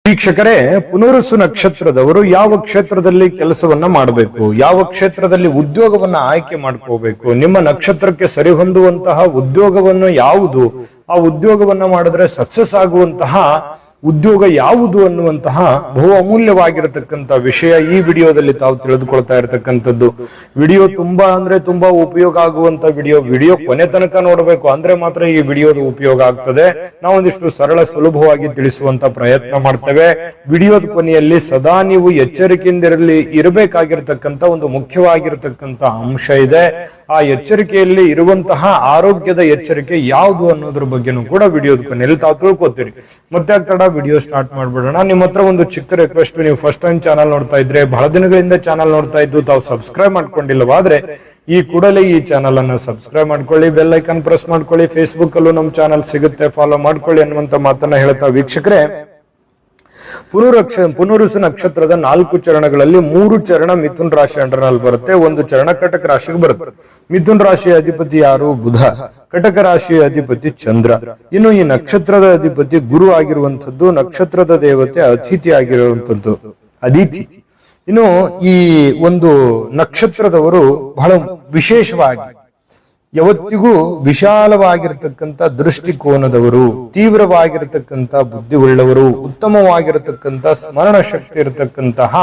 ವೀಕ್ಷಕರೇ, ಪುನರುಸು ನಕ್ಷತ್ರದವರು ಯಾವ ಕ್ಷೇತ್ರದಲ್ಲಿ ಕೆಲಸವನ್ನ ಮಾಡಬೇಕು, ಯಾವ ಕ್ಷೇತ್ರದಲ್ಲಿ ಉದ್ಯೋಗವನ್ನ ಆಯ್ಕೆ ಮಾಡ್ಕೋಬೇಕು, ನಿಮ್ಮ ನಕ್ಷತ್ರಕ್ಕೆ ಸರಿಹೊಂದುವಂತಹ ಉದ್ಯೋಗವನ್ನು ಯಾವುದು, ಆ ಉದ್ಯೋಗವನ್ನ ಮಾಡಿದ್ರೆ ಸಕ್ಸಸ್ ಆಗುವಂತಹ ಉದ್ಯೋಗ ಯಾವುದು ಅನ್ನುವಂತಹ ಬಹು ಅಮೂಲ್ಯವಾಗಿರತಕ್ಕಂತ ವಿಷಯ ಈ ವಿಡಿಯೋದಲ್ಲಿ ತಾವು ತಿಳಿದುಕೊಳ್ತಾ ಇರತಕ್ಕಂಥದ್ದು. ವಿಡಿಯೋ ತುಂಬಾ ಉಪಯೋಗ ಆಗುವಂತ ವಿಡಿಯೋ ಕೊನೆ ತನಕ ನೋಡಬೇಕು, ಅಂದ್ರೆ ಮಾತ್ರ ಈ ವಿಡಿಯೋದ ಉಪಯೋಗ ಆಗ್ತದೆ. ನಾವೊಂದಿಷ್ಟು ಸರಳ ಸುಲಭವಾಗಿ ತಿಳಿಸುವಂತ ಪ್ರಯತ್ನ ಮಾಡ್ತೇವೆ. ವಿಡಿಯೋದ ಕೊನೆಯಲ್ಲಿ ಸದಾ ನೀವು ಎಚ್ಚರಿಕೆಯಿಂದಿರಲಿ ಇರಬೇಕಾಗಿರ್ತಕ್ಕಂಥ ಒಂದು ಮುಖ್ಯವಾಗಿರತಕ್ಕಂತ ಅಂಶ ಇದೆ. ಆ ಎಚ್ಚರಿಕೆಯಲ್ಲಿ ಇರುವಂತಹ ಆರೋಗ್ಯದ ಎಚ್ಚರಿಕೆ ಯಾವುದು ಅನ್ನೋದ್ರ ಬಗ್ಗೆನೂ ಕೂಡ ವಿಡಿಯೋದ ಕೊನೆಯಲ್ಲಿ ತಾವು ತಿಳ್ಕೊತೀರಿ. ಮತ್ತೆ ವಿಡಿಯೋ ಸ್ಟಾರ್ಟ್ ಮಾಡ್ಬಿಡೋಣ. ನಿಮ್ಮ ಹತ್ರ ಒಂದು ಚಿಕ್ಕ ರಿಕ್ವೆಸ್ಟ್, ನೀವು ಫಸ್ಟ್ ಟೈಮ್ ಚಾನಲ್ ನೋಡ್ತಾ ಇದ್ರೆ, ಬಹಳ ದಿನಗಳಿಂದ ಚಾನಲ್ ನೋಡ್ತಾ ಇದ್ದು ತಾವು ಸಬ್ಸ್ಕ್ರೈಬ್ ಮಾಡ್ಕೊಂಡಿಲ್ಲವಾದ್ರೆ ಈ ಕೂಡಲೇ ಈ ಚಾನಲ್ ಅನ್ನು ಸಬ್ಸ್ಕ್ರೈಬ್ ಮಾಡ್ಕೊಳ್ಳಿ, ಬೆಲ್ ಐಕಾನ್ ಪ್ರೆಸ್ ಮಾಡ್ಕೊಳ್ಳಿ. ಫೇಸ್ಬುಕ್ ಅಲ್ಲೂ ನಮ್ಮ ಚಾನಲ್ ಸಿಗುತ್ತೆ, ಫಾಲೋ ಮಾಡ್ಕೊಳ್ಳಿ ಅನ್ನುವಂತ ಮಾತನ್ನ ಹೇಳ್ತಾ ವೀಕ್ಷಕರೇ, ಪುನರುಸು ನಕ್ಷತ್ರದ 4 ಚರಣಗಳಲ್ಲಿ 3 ಚರಣ ಮಿಥುನ್ ರಾಶಿ ಅಂಡರ್ನಲ್ಲಿ ಬರುತ್ತೆ, 1 ಚರಣ ಕಟಕ ರಾಶಿಗೆ ಬರುತ್ತೆ. ಮಿಥುನ್ ರಾಶಿಯ ಅಧಿಪತಿ ಯಾರು? ಬುಧ. ಕಟಕ ರಾಶಿಯ ಅಧಿಪತಿ ಚಂದ್ರ. ಇನ್ನು ಈ ನಕ್ಷತ್ರದ ಅಧಿಪತಿ ಗುರು ಆಗಿರುವಂತದ್ದು, ನಕ್ಷತ್ರದ ದೇವತೆ ಅತಿಥಿ ಆಗಿರುವಂತದ್ದು, ಅದಿತಿ. ಇನ್ನು ಈ ಒಂದು ನಕ್ಷತ್ರದವರು ಬಹಳ ವಿಶೇಷವಾಗಿ ಯಾವತ್ತಿಗೂ ವಿಶಾಲವಾಗಿರತಕ್ಕಂಥ ದೃಷ್ಟಿಕೋನದವರು, ತೀವ್ರವಾಗಿರತಕ್ಕಂಥ ಬುದ್ಧಿ ಉಳ್ಳವರು, ಉತ್ತಮವಾಗಿರತಕ್ಕಂಥ ಸ್ಮರಣ ಶಕ್ತಿ ಇರತಕ್ಕಂತಹ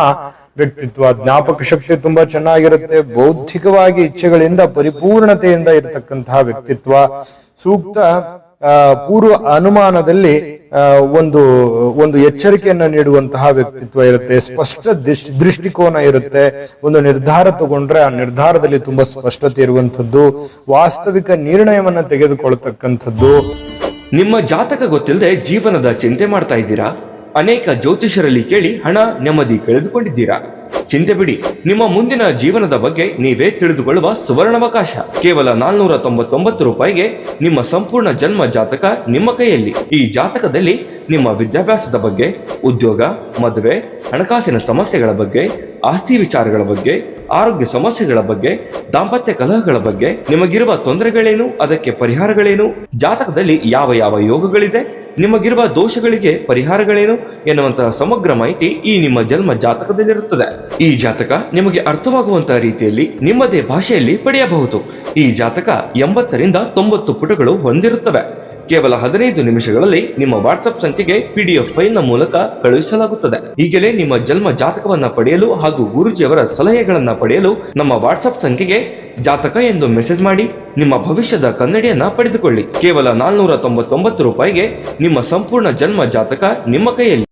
ವ್ಯಕ್ತಿತ್ವ, ಜ್ಞಾಪಕ ಶಕ್ತಿ ತುಂಬಾ ಚೆನ್ನಾಗಿರುತ್ತೆ, ಬೌದ್ಧಿಕವಾಗಿ ಇಚ್ಛೆಗಳಿಂದ ಪರಿಪೂರ್ಣತೆಯಿಂದ ಇರತಕ್ಕಂತಹ ವ್ಯಕ್ತಿತ್ವ, ಸೂಕ್ತ ಪೂರ್ವ ಅನುಮಾನದಲ್ಲಿ ಒಂದು ಎಚ್ಚರಿಕೆಯನ್ನ ನೀಡುವಂತಹ ವ್ಯಕ್ತಿತ್ವ ಇರುತ್ತೆ, ಸ್ಪಷ್ಟ ದೃಷ್ಟಿಕೋನ ಇರುತ್ತೆ. ಒಂದು ನಿರ್ಧಾರ ತಗೊಂಡ್ರೆ ಆ ನಿರ್ಧಾರದಲ್ಲಿ ತುಂಬಾ ಸ್ಪಷ್ಟತೆ ಇರುವಂತದ್ದು, ವಾಸ್ತವಿಕ ನಿರ್ಣಯವನ್ನ ತೆಗೆದುಕೊಳ್ತಕ್ಕಂಥದ್ದು. ನಿಮ್ಮ ಜಾತಕ ಗೊತ್ತಿಲ್ಲದೆ ಜೀವನದ ಚಿಂತೆ ಮಾಡ್ತಾ ಇದ್ದೀರಾ? ಅನೇಕ ಜ್ಯೋತಿಷರಲ್ಲಿ ಕೇಳಿ ಹಣ ನೆಮ್ಮದಿ ಕಳೆದುಕೊಂಡಿದ್ದೀರಾ? ಚಿಂತೆ ಬಿಡಿ, ನಿಮ್ಮ ಮುಂದಿನ ಜೀವನದ ಬಗ್ಗೆ ನೀವೇ ತಿಳಿದುಕೊಳ್ಳುವ ಸುವರ್ಣಾವಕಾಶ. ಕೇವಲ 499 ರೂಪಾಯಿಗೆ ನಿಮ್ಮ ಸಂಪೂರ್ಣ ಜನ್ಮ ಜಾತಕ ನಿಮ್ಮ ಕೈಯಲ್ಲಿ. ಈ ಜಾತಕದಲ್ಲಿ ನಿಮ್ಮ ವಿದ್ಯಾಭ್ಯಾಸದ ಬಗ್ಗೆ, ಉದ್ಯೋಗ, ಮದುವೆ, ಹಣಕಾಸಿನ ಸಮಸ್ಯೆಗಳ ಬಗ್ಗೆ, ಆಸ್ತಿ ವಿಚಾರಗಳ ಬಗ್ಗೆ, ಆರೋಗ್ಯ ಸಮಸ್ಯೆಗಳ ಬಗ್ಗೆ, ದಾಂಪತ್ಯ ಕಲಹಗಳ ಬಗ್ಗೆ, ನಿಮಗಿರುವ ತೊಂದರೆಗಳೇನು, ಅದಕ್ಕೆ ಪರಿಹಾರಗಳೇನು, ಜಾತಕದಲ್ಲಿ ಯಾವ ಯಾವ ಯೋಗಗಳಿದೆ, ನಿಮಗಿರುವ ದೋಷಗಳಿಗೆ ಪರಿಹಾರಗಳೇನು ಎನ್ನುವಂತಹ ಸಮಗ್ರ ಮಾಹಿತಿ ಈ ನಿಮ್ಮ ಜನ್ಮ ಜಾತಕದಲ್ಲಿರುತ್ತದೆ. ಈ ಜಾತಕ ನಿಮಗೆ ಅರ್ಥವಾಗುವಂತಹ ರೀತಿಯಲ್ಲಿ ನಿಮ್ಮದೇ ಭಾಷೆಯಲ್ಲಿ ಪಡೆಯಬಹುದು. ಈ ಜಾತಕ 80 ರಿಂದ 90 ಪುಟಗಳು ಹೊಂದಿರುತ್ತವೆ. ಕೇವಲ 15 ನಿಮಿಷಗಳಲ್ಲಿ ನಿಮ್ಮ ವಾಟ್ಸ್ಆಪ್ ಸಂಖ್ಯೆಗೆ PDF ಫೈಲ್ ನ ಮೂಲಕ ಕಳುಹಿಸಲಾಗುತ್ತದೆ. ಈಗಲೇ ನಿಮ್ಮ ಜನ್ಮ ಜಾತಕವನ್ನ ಪಡೆಯಲು ಹಾಗೂ ಗುರುಜಿಯವರ ಸಲಹೆಗಳನ್ನ ಪಡೆಯಲು ನಮ್ಮ ವಾಟ್ಸ್ಆಪ್ ಸಂಖ್ಯೆಗೆ ಜಾತಕ ಎಂದು ಮೆಸೇಜ್ ಮಾಡಿ ನಿಮ್ಮ ಭವಿಷ್ಯದ ಕನ್ನಡಿಯನ್ನ ಪಡೆದುಕೊಳ್ಳಿ. ಕೇವಲ 499 ರೂಪಾಯಿಗೆ ನಿಮ್ಮ ಸಂಪೂರ್ಣ ಜನ್ಮ ಜಾತಕ ನಿಮ್ಮ ಕೈಯಲ್ಲಿ.